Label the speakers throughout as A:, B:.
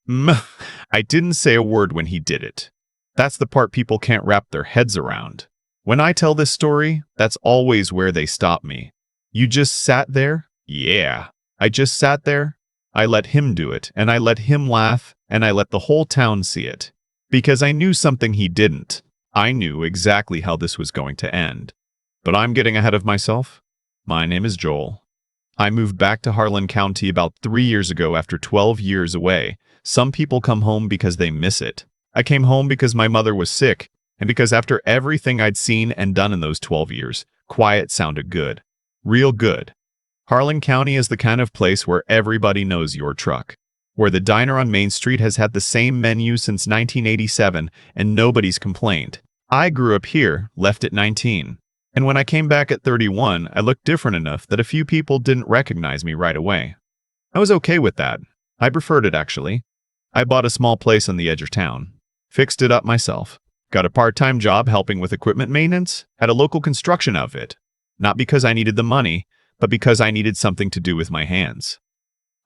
A: I didn't say a word when he did it. That's the part people can't wrap their heads around. When I tell this story, that's always where they stop me. You just sat there? Yeah. I just sat there. I let him do it, and I let him laugh, and I let the whole town see it. Because I knew something he didn't. I knew exactly how this was going to end. But I'm getting ahead of myself. My name is Joel. I moved back to Harlan County about 3 years ago after 12 years away. Some people come home because they miss it. I came home because my mother was sick, and because after everything I'd seen and done in those 12 years, quiet sounded good. Real good. Harlan County is the kind of place where everybody knows your truck, where the diner on Main Street has had the same menu since 1987 and nobody's complained. I grew up here, left at 19. And when I came back at 31, I looked different enough that a few people didn't recognize me right away. I was okay with that. I preferred it, actually. I bought a small place on the edge of town, fixed it up myself, got a part-time job helping with equipment maintenance at a local construction outfit, not because I needed the money, but because I needed something to do with my hands.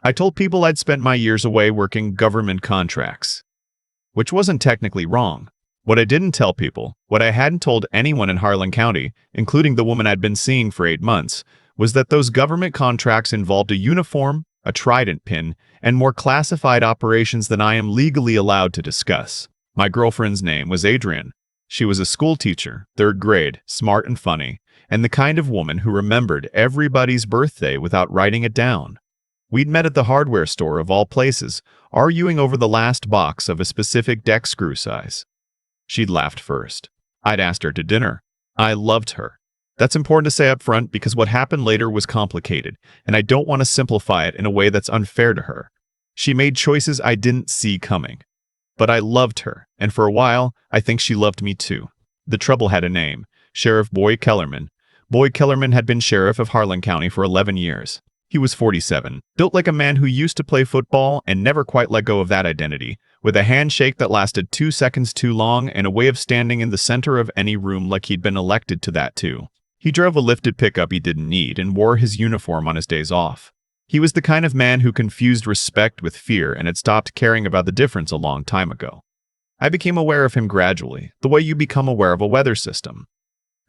A: I told people I'd spent my years away working government contracts, which wasn't technically wrong. What I didn't tell people, what I hadn't told anyone in Harlan County, including the woman I'd been seeing for 8 months, was that those government contracts involved a uniform, a trident pin, and more classified operations than I am legally allowed to discuss. My girlfriend's name was Adrienne. She was a school teacher, 3rd grade, smart and funny, and the kind of woman who remembered everybody's birthday without writing it down. We'd met at the hardware store of all places, arguing over the last box of a specific deck screw size. She'd laughed first. I'd asked her to dinner. I loved her. That's important to say up front because what happened later was complicated, and I don't want to simplify it in a way that's unfair to her. She made choices I didn't see coming. But I loved her, and for a while, I think she loved me too. The trouble had a name, Sheriff Boyd Kellerman. Boyd Kellerman had been sheriff of Harlan County for 11 years. He was 47, built like a man who used to play football and never quite let go of that identity, with a handshake that lasted 2 seconds too long and a way of standing in the center of any room like he'd been elected to that too. He drove a lifted pickup he didn't need and wore his uniform on his days off. He was the kind of man who confused respect with fear and had stopped caring about the difference a long time ago. I became aware of him gradually, the way you become aware of a weather system.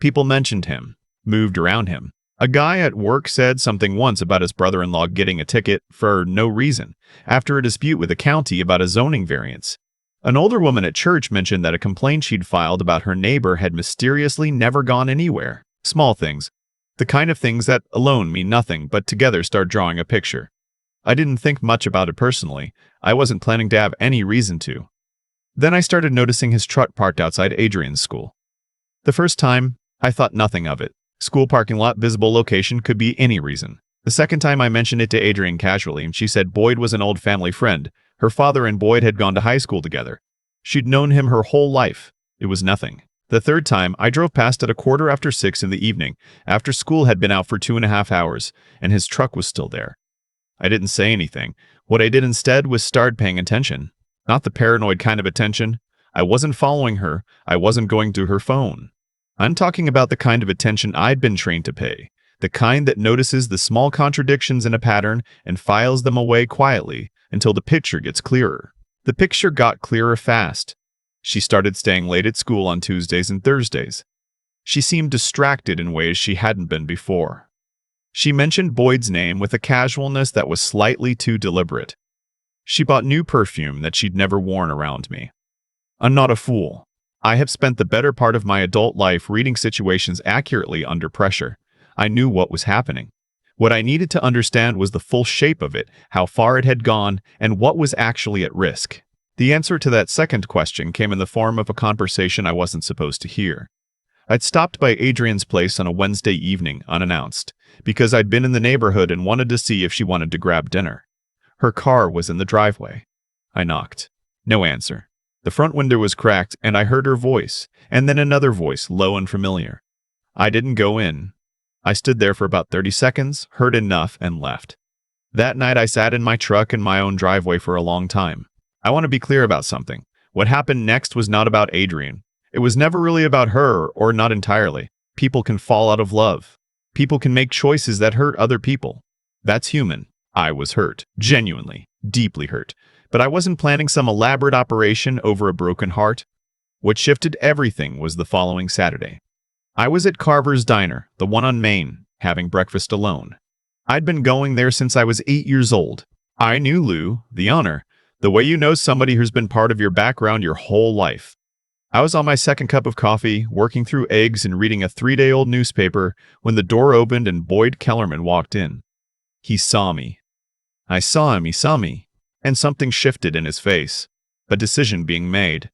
A: People mentioned him, moved around him. A guy at work said something once about his brother-in-law getting a ticket for no reason after a dispute with the county about a zoning variance. An older woman at church mentioned that a complaint she'd filed about her neighbor had mysteriously never gone anywhere. Small things. The kind of things that alone mean nothing but together start drawing a picture. I didn't think much about it personally. I wasn't planning to have any reason to. Then I started noticing his truck parked outside Adrian's school. The first time, I thought nothing of it. School parking lot, visible location, could be any reason. The second time I mentioned it to Adrienne casually, and she said Boyd was an old family friend. Her father and Boyd had gone to high school together. She'd known him her whole life. It was nothing. The third time, I drove past at 6:15 in the evening, after school had been out for 2.5 hours, and his truck was still there. I didn't say anything. What I did instead was start paying attention. Not the paranoid kind of attention. I wasn't following her. I wasn't going through her phone. I'm talking about the kind of attention I'd been trained to pay, the kind that notices the small contradictions in a pattern and files them away quietly until the picture gets clearer. The picture got clearer fast. She started staying late at school on Tuesdays and Thursdays. She seemed distracted in ways she hadn't been before. She mentioned Boyd's name with a casualness that was slightly too deliberate. She bought new perfume that she'd never worn around me. I'm not a fool. I have spent the better part of my adult life reading situations accurately under pressure. I knew what was happening. What I needed to understand was the full shape of it, how far it had gone, and what was actually at risk. The answer to that second question came in the form of a conversation I wasn't supposed to hear. I'd stopped by Adrienne's place on a Wednesday evening, unannounced, because I'd been in the neighborhood and wanted to see if she wanted to grab dinner. Her car was in the driveway. I knocked. No answer. The front window was cracked, and I heard her voice, and then another voice, low and familiar. I didn't go in. I stood there for about 30 seconds, heard enough, and left. That night I sat in my truck in my own driveway for a long time. I want to be clear about something. What happened next was not about Adrienne. It was never really about her, or not entirely. People can fall out of love. People can make choices that hurt other people. That's human. I was hurt. Genuinely. Deeply hurt. But I wasn't planning some elaborate operation over a broken heart. What shifted everything was the following Saturday. I was at Carver's Diner, the one on Main, having breakfast alone. I'd been going there since I was 8 years old. I knew Lou, the owner, the way you know somebody who's been part of your background your whole life. I was on my second cup of coffee, working through eggs and reading a 3-day-old newspaper when the door opened and Boyd Kellerman walked in. He saw me. I saw him, he saw me, and something shifted in his face, a decision being made.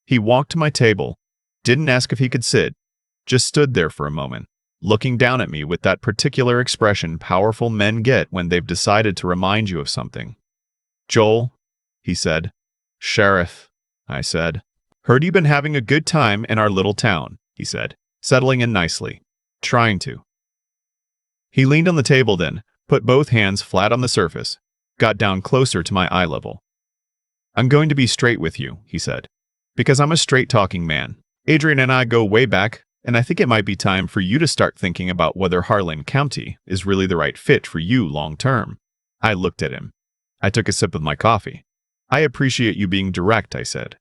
A: He walked to my table, didn't ask if he could sit, just stood there for a moment, looking down at me with that particular expression powerful men get when they've decided to remind you of something. "Joel," he said. "Sheriff," I said. "Heard you've been having a good time in our little town," he said, settling in nicely. "Trying to." He leaned on the table then, put both hands flat on the surface, got down closer to my eye level. "I'm going to be straight with you," he said, "because I'm a straight-talking man. Adrian and I go way back, and I think it might be time for you to start thinking about whether Harlan County is really the right fit for you long-term." I looked at him. I took a sip of my coffee. "I appreciate you being direct," I said.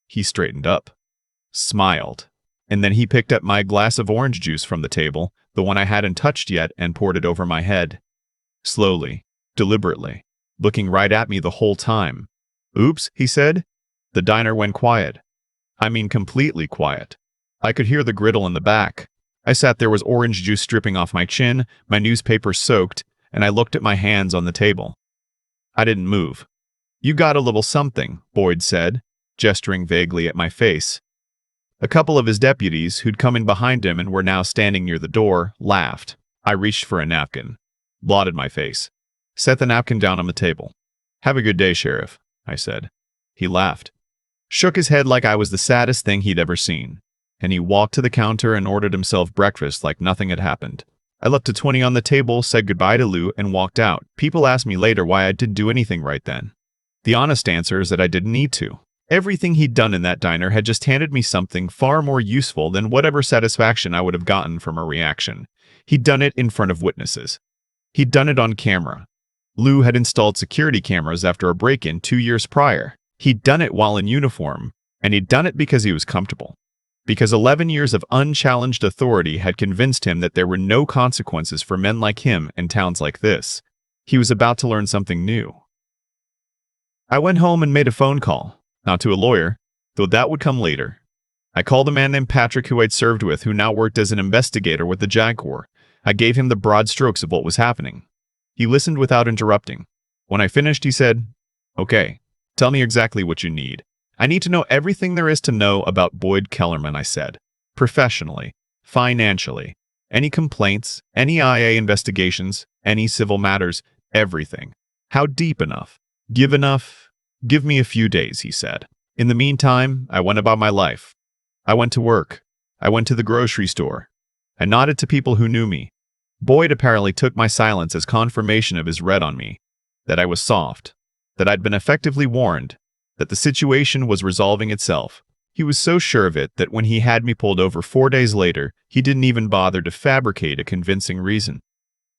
A: He straightened up, smiled, and then he picked up my glass of orange juice from the table, the one I hadn't touched yet, and poured it over my head. Slowly, deliberately, looking right at me the whole time. "Oops," he said. The diner went quiet. I mean completely quiet. I could hear the griddle in the back. I sat there with orange juice dripping off my chin, my newspaper soaked, and I looked at my hands on the table. I didn't move. "You got a little something," Boyd said, gesturing vaguely at my face. A couple of his deputies, who'd come in behind him and were now standing near the door, laughed. I reached for a napkin, blotted my face, set the napkin down on the table. "Have a good day, Sheriff," I said. He laughed, shook his head like I was the saddest thing he'd ever seen, and he walked to the counter and ordered himself breakfast like nothing had happened. I left a 20 on the table, said goodbye to Lou, and walked out. People asked me later why I didn't do anything right then. The honest answer is that I didn't need to. Everything he'd done in that diner had just handed me something far more useful than whatever satisfaction I would have gotten from a reaction. He'd done it in front of witnesses. He'd done it on camera. Lou had installed security cameras after a break-in 2 years prior. He'd done it while in uniform, and he'd done it because he was comfortable. Because 11 years of unchallenged authority had convinced him that there were no consequences for men like him in towns like this. He was about to learn something new. I went home and made a phone call. Not to a lawyer, though that would come later. I called a man named Patrick who I'd served with, who now worked as an investigator with the Jaguar. I gave him the broad strokes of what was happening. He listened without interrupting. When I finished, he said, "Okay, tell me exactly what you need." "I need to know everything there is to know about Boyd Kellerman," I said. "Professionally, financially, any complaints, any IA investigations, any civil matters, everything. How deep enough? Give enough? Give me a few days," he said. In the meantime, I went about my life. I went to work. I went to the grocery store. I nodded to people who knew me. Boyd apparently took my silence as confirmation of his read on me, that I was soft, that I'd been effectively warned, that the situation was resolving itself. He was so sure of it that when he had me pulled over 4 days later, he didn't even bother to fabricate a convincing reason.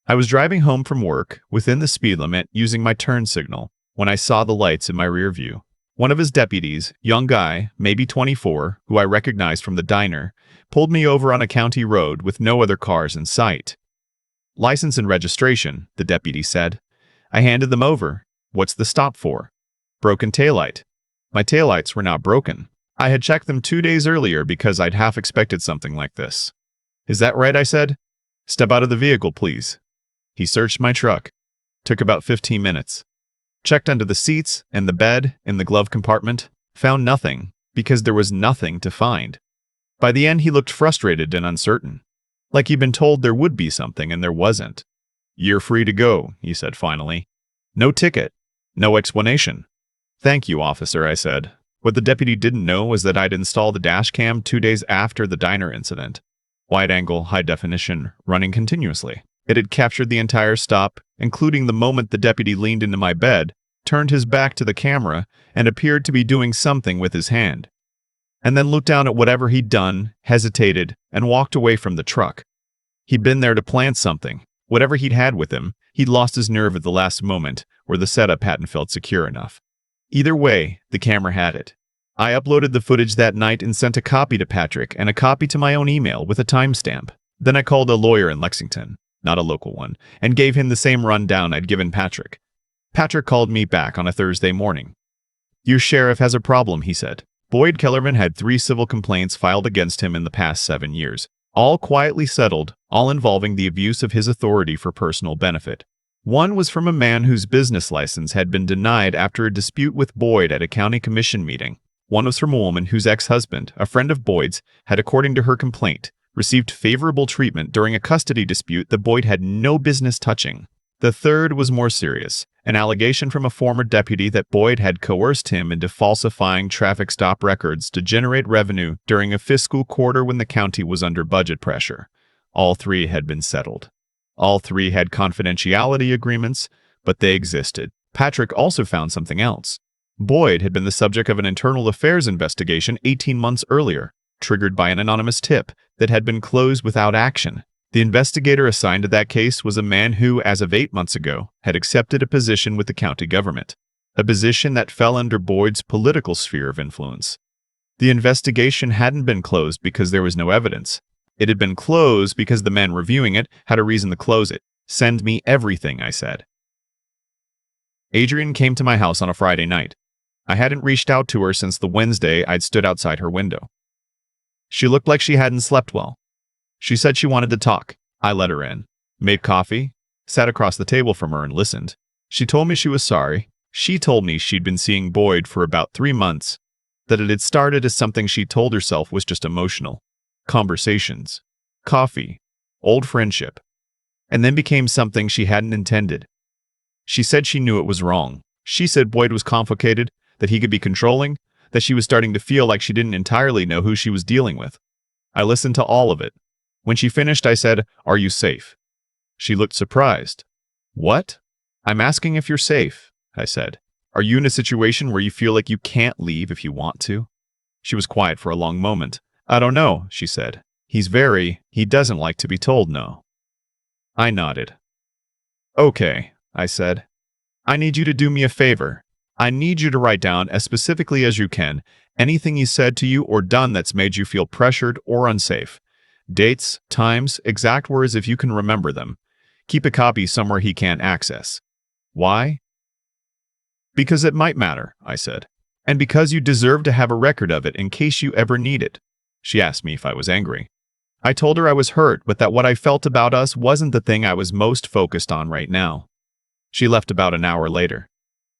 A: I was driving home from work, within the speed limit, using my turn signal, when I saw the lights in my rear view. One of his deputies, young guy, maybe 24, who I recognized from the diner, pulled me over on a county road with no other cars in sight. "License and registration," the deputy said. I handed them over. "What's the stop for?" "Broken taillight." My taillights were not broken. I had checked them 2 days earlier because I'd half expected something like this. "Is that right?" I said. "Step out of the vehicle, please." He searched my truck. Took about 15 minutes. Checked under the seats and the bed in the glove compartment. Found nothing, because there was nothing to find. By the end, he looked frustrated and uncertain, like he'd been told there would be something and there wasn't. "You're free to go," he said finally. "No ticket. No explanation." "Thank you, officer," I said. What the deputy didn't know was that I'd installed the dashcam 2 days after the diner incident. Wide angle, high definition, running continuously. It had captured the entire stop, including the moment the deputy leaned into my bed, turned his back to the camera, and appeared to be doing something with his hand. And then looked down at whatever he'd done, hesitated, and walked away from the truck. He'd been there to plant something. Whatever he'd had with him, he'd lost his nerve at the last moment, where the setup hadn't felt secure enough. Either way, the camera had it. I uploaded the footage that night and sent a copy to Patrick and a copy to my own email with a timestamp. Then I called a lawyer in Lexington, not a local one, and gave him the same rundown I'd given Patrick. Patrick called me back on a Thursday morning. "Your sheriff has a problem," he said. Boyd Kellerman had 3 civil complaints filed against him in the past 7 years, all quietly settled, all involving the abuse of his authority for personal benefit. One was from a man whose business license had been denied after a dispute with Boyd at a county commission meeting. One was from a woman whose ex-husband, a friend of Boyd's, had, according to her complaint, received favorable treatment during a custody dispute that Boyd had no business touching. The third was more serious, an allegation from a former deputy that Boyd had coerced him into falsifying traffic stop records to generate revenue during a fiscal quarter when the county was under budget pressure. All 3 had been settled. All 3 had confidentiality agreements, but they existed. Patrick also found something else. Boyd had been the subject of an internal affairs investigation 18 months earlier, triggered by an anonymous tip that had been closed without action. The investigator assigned to that case was a man who, as of 8 months ago, had accepted a position with the county government, a position that fell under Boyd's political sphere of influence. The investigation hadn't been closed because there was no evidence. It had been closed because the man reviewing it had a reason to close it. "Send me everything," I said. Adrian came to my house on a Friday night. I hadn't reached out to her since the Wednesday I'd stood outside her window. She looked like she hadn't slept well. She said she wanted to talk. I let her in, made coffee, sat across the table from her and listened. She told me she was sorry. She told me she'd been seeing Boyd for about 3 months, that it had started as something she told herself was just emotional. Conversations, coffee, old friendship, and then became something she hadn't intended. She said she knew it was wrong. She said Boyd was complicated, that he could be controlling, that she was starting to feel like she didn't entirely know who she was dealing with. I listened to all of it. When she finished, I said, "Are you safe?" She looked surprised. "What?" "I'm asking if you're safe," I said. "Are you in a situation where you feel like you can't leave if you want to?" She was quiet for a long moment. "I don't know," she said. He doesn't like to be told no." I nodded. "Okay," I said. "I need you to do me a favor. I need you to write down, as specifically as you can, anything he's said to you or done that's made you feel pressured or unsafe. Dates, times, exact words if you can remember them. Keep a copy somewhere he can't access." "Why?" "Because it might matter," I said. "And because you deserve to have a record of it in case you ever need it." She asked me if I was angry. I told her I was hurt, but that what I felt about us wasn't the thing I was most focused on right now. She left about an hour later.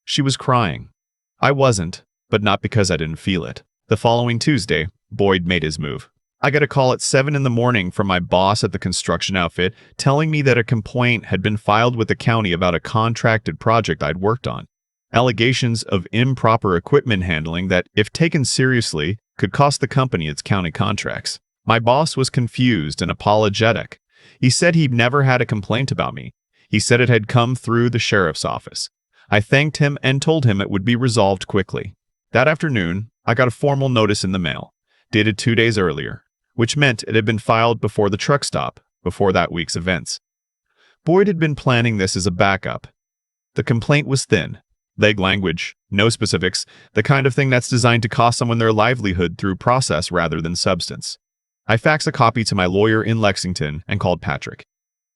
A: She was crying. I wasn't, but not because I didn't feel it. The following Tuesday, Boyd made his move. I got a call at 7 in the morning from my boss at the construction outfit telling me that a complaint had been filed with the county about a contracted project I'd worked on. Allegations of improper equipment handling that, if taken seriously, could cost the company its county contracts. My boss was confused and apologetic. He said he'd never had a complaint about me. He said it had come through the sheriff's office. I thanked him and told him it would be resolved quickly. That afternoon, I got a formal notice in the mail, dated 2 days earlier, which meant it had been filed before the truck stop, before that week's events. Boyd had been planning this as a backup. The complaint was thin. Vague language, no specifics, the kind of thing that's designed to cost someone their livelihood through process rather than substance. I faxed a copy to my lawyer in Lexington and called Patrick.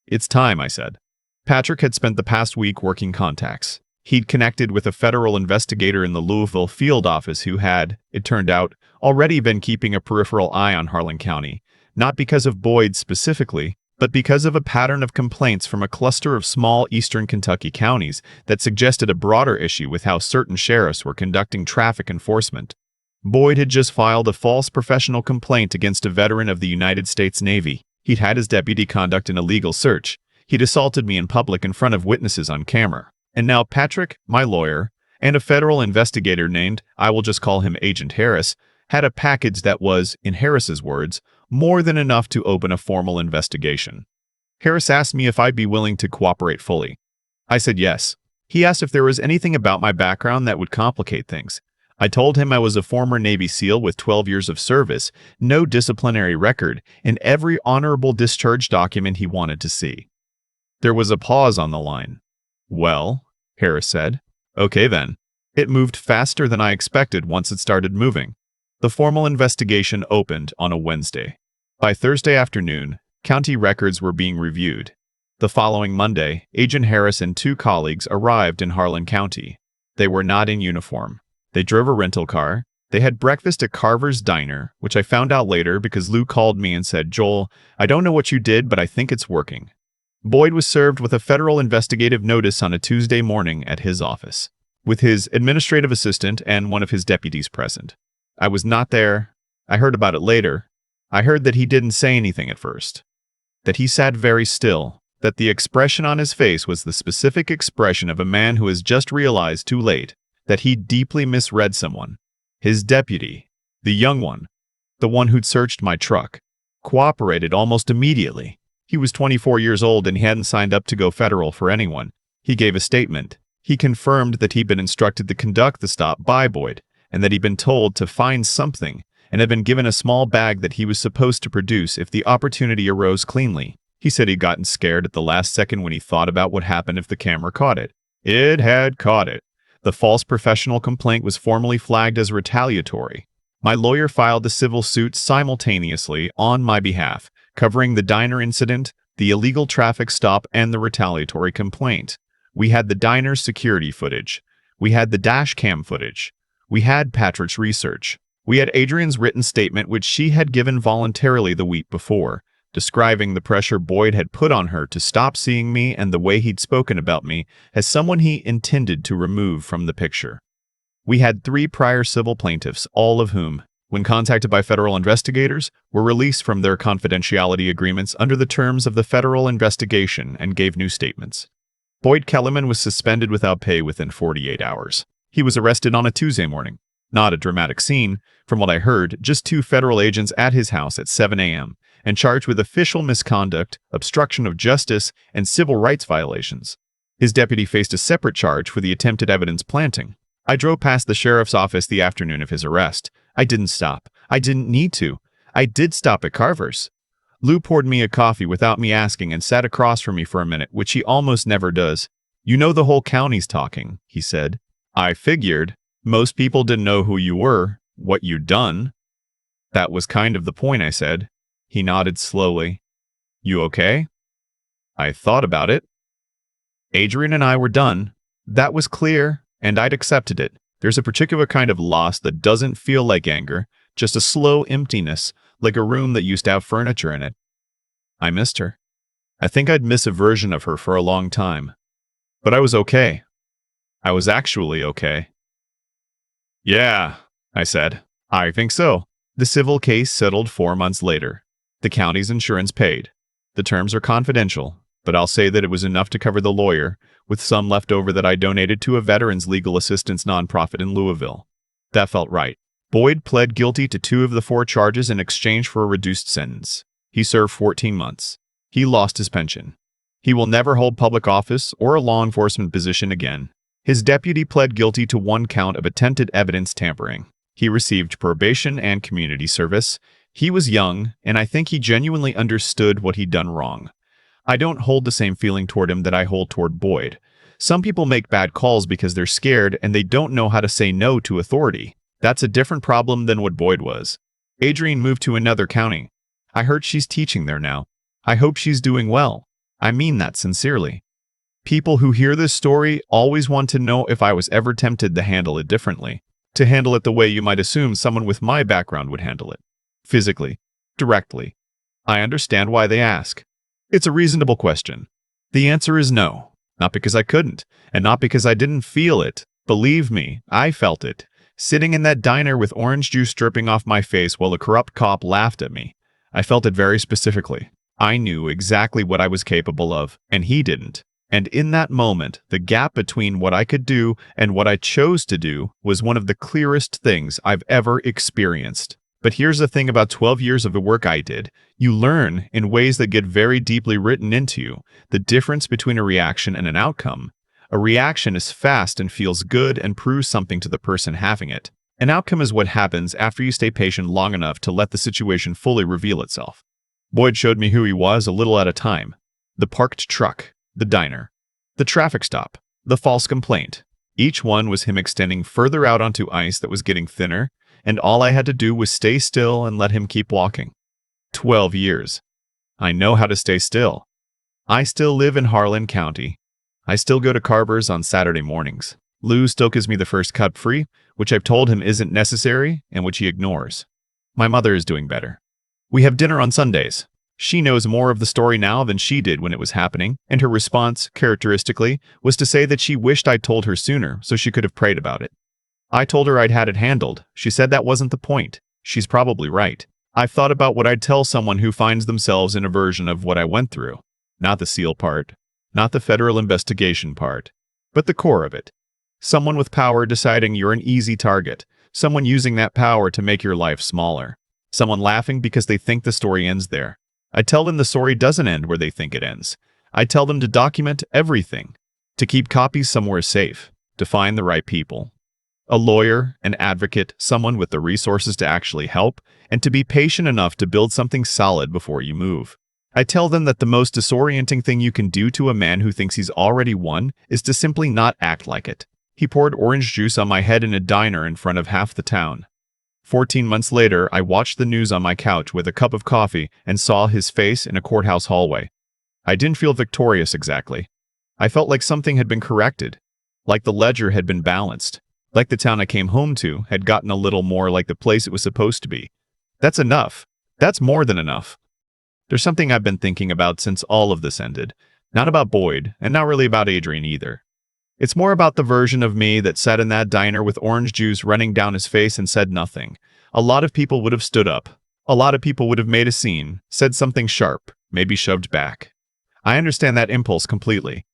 A: "It's time," I said. Patrick had spent the past week working contacts. He'd connected with a federal investigator in the Louisville field office who had, it turned out, already been keeping a peripheral eye on Harlan County, not because of Boyd specifically, but because of a pattern of complaints from a cluster of small eastern Kentucky counties that suggested a broader issue with how certain sheriffs were conducting traffic enforcement. Boyd had just filed a false professional complaint against a veteran of the United States Navy. He'd had his deputy conduct an illegal search. He'd assaulted me in public in front of witnesses on camera. And now Patrick, my lawyer, and a federal investigator named, I will just call him Agent Harris, had a package that was, in Harris's words, more than enough to open a formal investigation. Harris asked me if I'd be willing to cooperate fully. I said yes. He asked if there was anything about my background that would complicate things. I told him I was a former Navy SEAL with 12 years of service, no disciplinary record, and every honorable discharge document he wanted to see. There was a pause on the line. "Well," Harris said. "Okay then. It moved faster than I expected once it started moving. The formal investigation opened on a Wednesday. By Thursday afternoon, county records were being reviewed. The following Monday, Agent Harris and two colleagues arrived in Harlan County. They were not in uniform. They drove a rental car. They had breakfast at Carver's Diner, which I found out later because Lou called me and said, "Joel, I don't know what you did, but I think it's working." Boyd was served with a federal investigative notice on a Tuesday morning at his office, with his administrative assistant and one of his deputies present. I was not there. I heard about it later. I heard that he didn't say anything at first, that he sat very still, that the expression on his face was the specific expression of a man who has just realized too late that he deeply misread someone. His deputy, the young one, the one who'd searched my truck, cooperated almost immediately. He was 24 years old and he hadn't signed up to go federal for anyone. He gave a statement. He confirmed that he'd been instructed to conduct the stop by Boyd and that he'd been told to find something and had been given a small bag that he was supposed to produce if the opportunity arose cleanly. He said he'd gotten scared at the last second when he thought about what happened if the camera caught it. It had caught it. The false professional complaint was formally flagged as retaliatory. My lawyer filed a civil suit simultaneously on my behalf, covering the diner incident, the illegal traffic stop, and the retaliatory complaint. We had the diner's security footage. We had the dashcam footage. We had Patrick's research. We had Adrian's written statement, which she had given voluntarily the week before, describing the pressure Boyd had put on her to stop seeing me and the way he'd spoken about me as someone he intended to remove from the picture. We had 3 prior civil plaintiffs, all of whom, when contacted by federal investigators, were released from their confidentiality agreements under the terms of the federal investigation and gave new statements. Boyd Kellerman was suspended without pay within 48 hours. He was arrested on a Tuesday morning. Not a dramatic scene, from what I heard, just 2 federal agents at his house at 7 a.m., and charged with official misconduct, obstruction of justice, and civil rights violations. His deputy faced a separate charge for the attempted evidence planting. I drove past the sheriff's office the afternoon of his arrest. I didn't stop. I didn't need to. I did stop at Carver's. Lou poured me a coffee without me asking and sat across from me for a minute, which he almost never does. "You know the whole county's talking," he said. I figured. Most people didn't know who you were, what you'd done. "That was kind of the point," I said. He nodded slowly. "You okay?" I thought about it. Adrian and I were done. That was clear, and I'd accepted it. There's a particular kind of loss that doesn't feel like anger, just a slow emptiness, like a room that used to have furniture in it. I missed her. I think I'd miss a version of her for a long time. But I was okay. I was actually okay. "Yeah," I said. "I think so." The civil case settled 4 months later. The county's insurance paid. The terms are confidential, but I'll say that it was enough to cover the lawyer, with some left over that I donated to a veterans legal assistance nonprofit in Louisville. That felt right. Boyd pled guilty to 2 of the 4 charges in exchange for a reduced sentence. He served 14 months. He lost his pension. He will never hold public office or a law enforcement position again. His deputy pled guilty to 1 count of attempted evidence tampering. He received probation and community service. He was young, and I think he genuinely understood what he'd done wrong. I don't hold the same feeling toward him that I hold toward Boyd. Some people make bad calls because they're scared and they don't know how to say no to authority. That's a different problem than what Boyd was. Adrian moved to another county. I heard she's teaching there now. I hope she's doing well. I mean that sincerely. People who hear this story always want to know if I was ever tempted to handle it differently. To handle it the way you might assume someone with my background would handle it. Physically. Directly. I understand why they ask. It's a reasonable question. The answer is no. Not because I couldn't, and not because I didn't feel it. Believe me, I felt it. Sitting in that diner with orange juice dripping off my face while a corrupt cop laughed at me. I felt it very specifically. I knew exactly what I was capable of, and he didn't. And in that moment, the gap between what I could do and what I chose to do was one of the clearest things I've ever experienced. But here's the thing about 12 years of the work I did. You learn, in ways that get very deeply written into you, the difference between a reaction and an outcome. A reaction is fast and feels good and proves something to the person having it. An outcome is what happens after you stay patient long enough to let the situation fully reveal itself. Boyd showed me who he was a little at a time. The parked truck, the diner, the traffic stop, the false complaint. Each one was him extending further out onto ice that was getting thinner, and all I had to do was stay still and let him keep walking. 12 years. I know how to stay still. I still live in Harlan County. I still go to Carver's on Saturday mornings. Lou still gives me the first cup free, which I've told him isn't necessary and which he ignores. My mother is doing better. We have dinner on Sundays. She knows more of the story now than she did when it was happening, and her response, characteristically, was to say that she wished I'd told her sooner so she could have prayed about it. I told her I'd had it handled. She said that wasn't the point. She's probably right. I've thought about what I'd tell someone who finds themselves in a version of what I went through. Not the SEAL part, not the federal investigation part, but the core of it. Someone with power deciding you're an easy target. Someone using that power to make your life smaller. Someone laughing because they think the story ends there. I tell them the story doesn't end where they think it ends. I tell them to document everything, to keep copies somewhere safe, to find the right people. A lawyer, an advocate, someone with the resources to actually help, and to be patient enough to build something solid before you move. I tell them that the most disorienting thing you can do to a man who thinks he's already won is to simply not act like it. He poured orange juice on my head in a diner in front of half the town. 14 months later, I watched the news on my couch with a cup of coffee and saw his face in a courthouse hallway. I didn't feel victorious exactly. I felt like something had been corrected, like the ledger had been balanced, like the town I came home to had gotten a little more like the place it was supposed to be. That's enough. That's more than enough. There's something I've been thinking about since all of this ended. Not about Boyd, and not really about Adrian either. It's more about the version of me that sat in that diner with orange juice running down his face and said nothing. A lot of people would have stood up. A lot of people would have made a scene, said something sharp, maybe shoved back. I understand that impulse completely.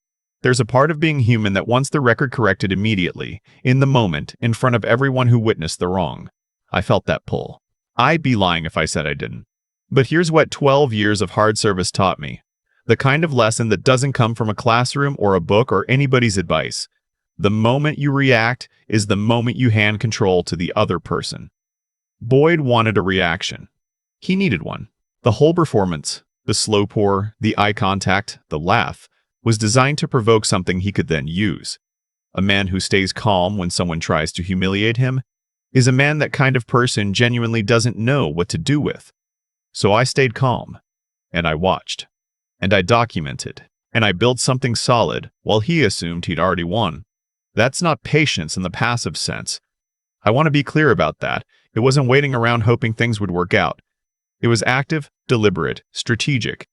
A: There's a part of being human that wants the record corrected immediately, in the moment, in front of everyone who witnessed the wrong. I felt that pull. I'd be lying if I said I didn't. But here's what 12 years of hard service taught me. The kind of lesson that doesn't come from a classroom or a book or anybody's advice. The moment you react is the moment you hand control to the other person. Boyd wanted a reaction. He needed one. The whole performance, the slow pour, the eye contact, the laugh, was designed to provoke something he could then use. A man who stays calm when someone tries to humiliate him is a man that kind of person genuinely doesn't know what to do with. So I stayed calm, and I watched. And I documented, and I built something solid while he assumed he'd already won. That's not patience in the passive sense. I want to be clear about that. It wasn't waiting around hoping things would work out. It was active, deliberate, strategic.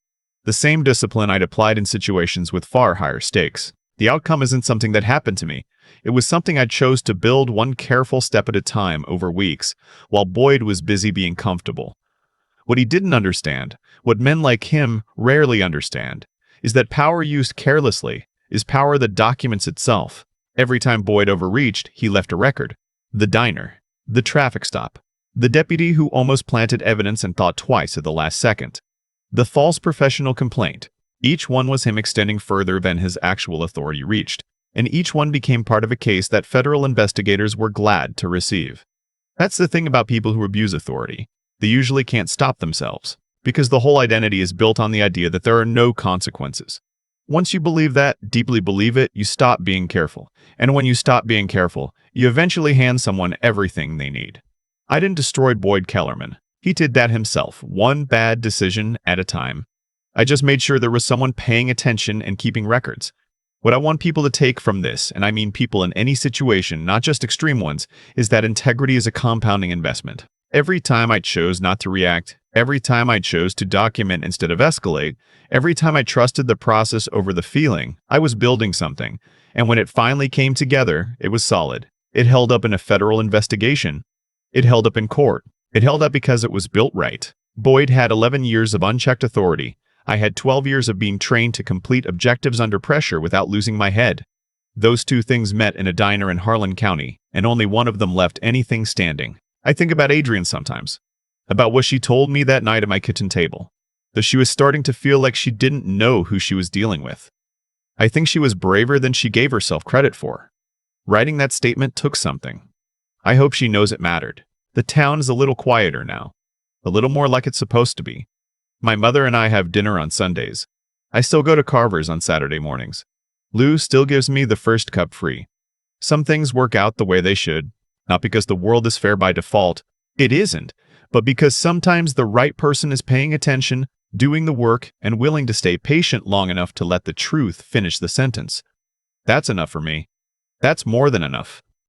A: The same discipline I'd applied in situations with far higher stakes. The outcome isn't something that happened to me. It was something I chose to build one careful step at a time over weeks, while Boyd was busy being comfortable. What he didn't understand, what men like him rarely understand, is that power used carelessly is power that documents itself. Every time Boyd overreached, he left a record. The diner, the traffic stop, the deputy who almost planted evidence and thought twice at the last second, the false professional complaint. Each one was him extending further than his actual authority reached, and each one became part of a case that federal investigators were glad to receive. That's the thing about people who abuse authority. They usually can't stop themselves, because the whole identity is built on the idea that there are no consequences. Once you believe that, deeply believe it, you stop being careful. And when you stop being careful, you eventually hand someone everything they need. I didn't destroy Boyd Kellerman. He did that himself, one bad decision at a time. I just made sure there was someone paying attention and keeping records. What I want people to take from this, and I mean people in any situation, not just extreme ones, is that integrity is a compounding investment. Every time I chose not to react, every time I chose to document instead of escalate, every time I trusted the process over the feeling, I was building something. And when it finally came together, it was solid. It held up in a federal investigation. It held up in court. It held up because it was built right. Boyd had 11 years of unchecked authority. I had 12 years of being trained to complete objectives under pressure without losing my head. Those two things met in a diner in Harlan County, and only one of them left anything standing. I think about Adrian sometimes, about what she told me that night at my kitchen table, though she was starting to feel like she didn't know who she was dealing with. I think she was braver than she gave herself credit for. Writing that statement took something. I hope she knows it mattered. The town is a little quieter now, a little more like it's supposed to be. My mother and I have dinner on Sundays. I still go to Carver's on Saturday mornings. Lou still gives me the first cup free. Some things work out the way they should, not because the world is fair by default. It isn't, but because sometimes the right person is paying attention, doing the work, and willing to stay patient long enough to let the truth finish the sentence. That's enough for me. That's more than enough.